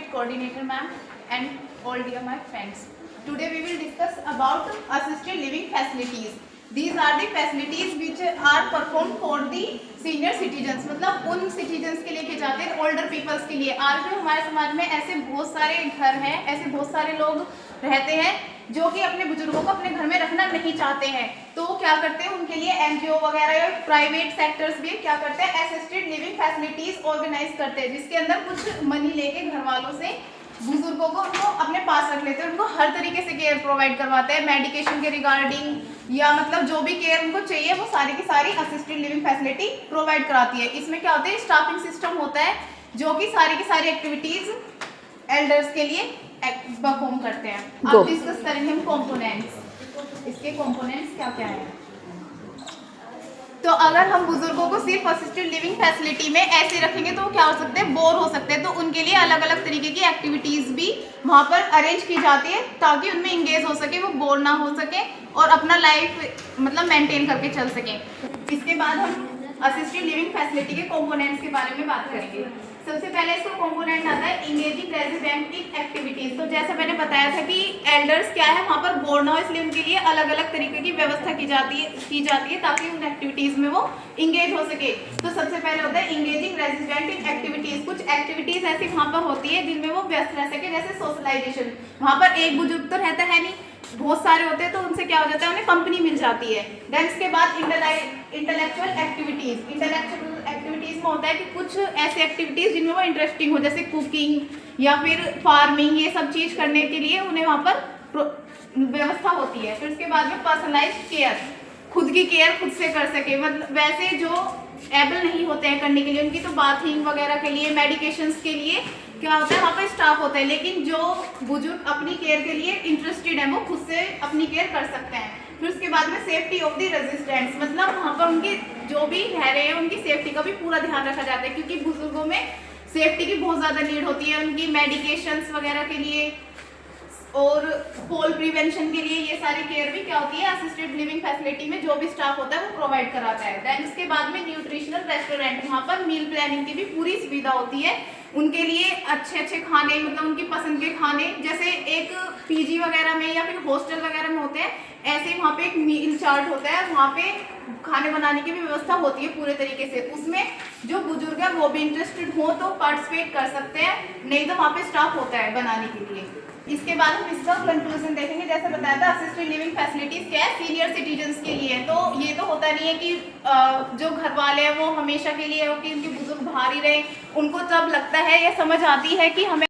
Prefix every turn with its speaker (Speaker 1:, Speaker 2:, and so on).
Speaker 1: Coordinator ma'am and all dear my friends. Today we will discuss about assisted living facilities. These are the facilities which are performed for the senior citizens. मतलब उन citizens के लिए किए जाते हैं, older peoples के लिए. आज भी हमारे समाज में ऐसे बहुत सारे घर हैं, ऐसे बहुत सारे लोग रहते हैं जो कि अपने बुजुर्गों को अपने घर में रखना नहीं चाहते हैं. तो क्या करते हैं, उनके लिए एनजीओ वगैरह या प्राइवेट सेक्टर्स भी क्या करते हैं, असिस्टेड लिविंग फैसिलिटीज ऑर्गेनाइज करते हैं, जिसके अंदर कुछ मनी लेके घर वालों से बुजुर्गों को उनको अपने पास रख लेते हैं. उनको हर तरीके से केयर प्रोवाइड करवाते हैं, मेडिकेशन के रिगार्डिंग या मतलब जो भी केयर उनको चाहिए वो सारी की सारी असिस्टेड लिविंग फैसिलिटी प्रोवाइड कराती है. इसमें क्या होता है, स्टाफिंग सिस्टम होता है जो कि सारी की सारी एक्टिविटीज एल्डर्स के लिए परफॉर्म करते हैं. अब डिस्कस करेंगे हम कंपोनेंट्स. इसके कंपोनेंट्स क्या क्या हैं. तो अगर हम बुजुर्गों को सिर्फ असिस्टेड लिविंग फैसिलिटी में ऐसे रखेंगे तो वो क्या हो सकते हैं, बोर हो सकते हैं. तो उनके लिए अलग अलग तरीके की एक्टिविटीज भी वहाँ पर अरेंज की जाती है ताकि उनमें इंगेज हो सके, वो बोर ना हो सके और अपना लाइफ मतलब मेंटेन करके चल सकें. इसके बाद हम असिस्टेड लिविंग फैसिलिटी के कंपोनेंट्स के बारे में बात करेंगे. सबसे पहले इसका कंपोनेंट आता है इंगेजिंग रेजिडेंट इन एक्टिविटीज. तो जैसा मैंने बताया था कि एल्डर्स क्या है, वहाँ पर बोर ना हो इसलिए उनके लिए अलग अलग तरीके की व्यवस्था की जाती है ताकि उन एक्टिविटीज में वो इंगेज हो सके. तो सबसे पहले होता है इंगेजिंग रेजिडेंट इन एक्टिविटीज. कुछ एक्टिविटीज ऐसी वहाँ पर होती है जिनमें वो व्यस्त रह सके, जैसे सोशलाइजेशन. वहाँ पर एक बुजुर्ग तो रहता है नहीं, बहुत सारे होते हैं तो उनसे क्या हो जाता है, उन्हें कंपनी मिल जाती है. देन इसके बाद इंटेलेक्चुअल एक्टिविटीज. इंटेलेक्चुअल एक्टिविटीज में होता है कि कुछ ऐसे एक्टिविटीज जिनमें वो इंटरेस्टिंग हो, जैसे कुकिंग या फिर फार्मिंग, ये सब चीज करने के लिए उन्हें वहाँ पर व्यवस्था होती है. फिर उसके बाद में पर्सनलाइज्ड केयर, खुद की केयर खुद से कर सके. मतलब वैसे जो एबल नहीं होते हैं करने के लिए, उनकी तो बाथिंग वगैरह के लिए, मेडिकेशंस के लिए क्या होता है, वहाँ पर स्टाफ होता है. लेकिन जो बुजुर्ग अपनी केयर के लिए इंटरेस्टेड है वो खुद से अपनी केयर कर सकते हैं. फिर उसके बाद में सेफ्टी ऑफ द रेजिस्टेंट्स. मतलब वहाँ पर उनकी जो भी रह रहे हैं उनकी सेफ्टी का भी पूरा ध्यान रखा जाता है, क्योंकि बुजुर्गों में सेफ्टी की बहुत ज़्यादा नीड होती है. उनकी मेडिकेशंस वगैरह के लिए और फॉल प्रिवेंशन के लिए ये सारी केयर भी क्या होती है, असिस्टेड लिविंग फैसिलिटी में जो भी स्टाफ होता है वो प्रोवाइड कराता है. देन इसके बाद में न्यूट्रिशनल रेस्टोरेंट. वहाँ पर मील प्लानिंग की भी पूरी सुविधा होती है उनके लिए. अच्छे अच्छे खाने, मतलब उनकी पसंद के खाने, जैसे एक पीजी वगैरह में या फिर हॉस्टल वगैरह में होते हैं, ऐसे वहाँ पे एक मील चार्ट होता है. वहाँ पे खाने बनाने की भी व्यवस्था होती है पूरे तरीके से. उसमें जो बुजुर्ग है वो भी इंटरेस्टेड हो तो पार्टिसिपेट कर सकते हैं, नहीं तो वहाँ पे स्टाफ होता है बनाने के लिए. इसके बाद हम इसका कंक्लूजन देखेंगे. जैसे बताया था असिस्टेड लिविंग फैसिलिटीज क्या है, सीनियर सिटीजन्स के लिए. तो ये तो होता नहीं है कि जो घर वाले हैं वो हमेशा के लिए हो कि उनके बुजुर्ग बाहर ही रहे. उनको तब लगता है या समझ आती है कि हमें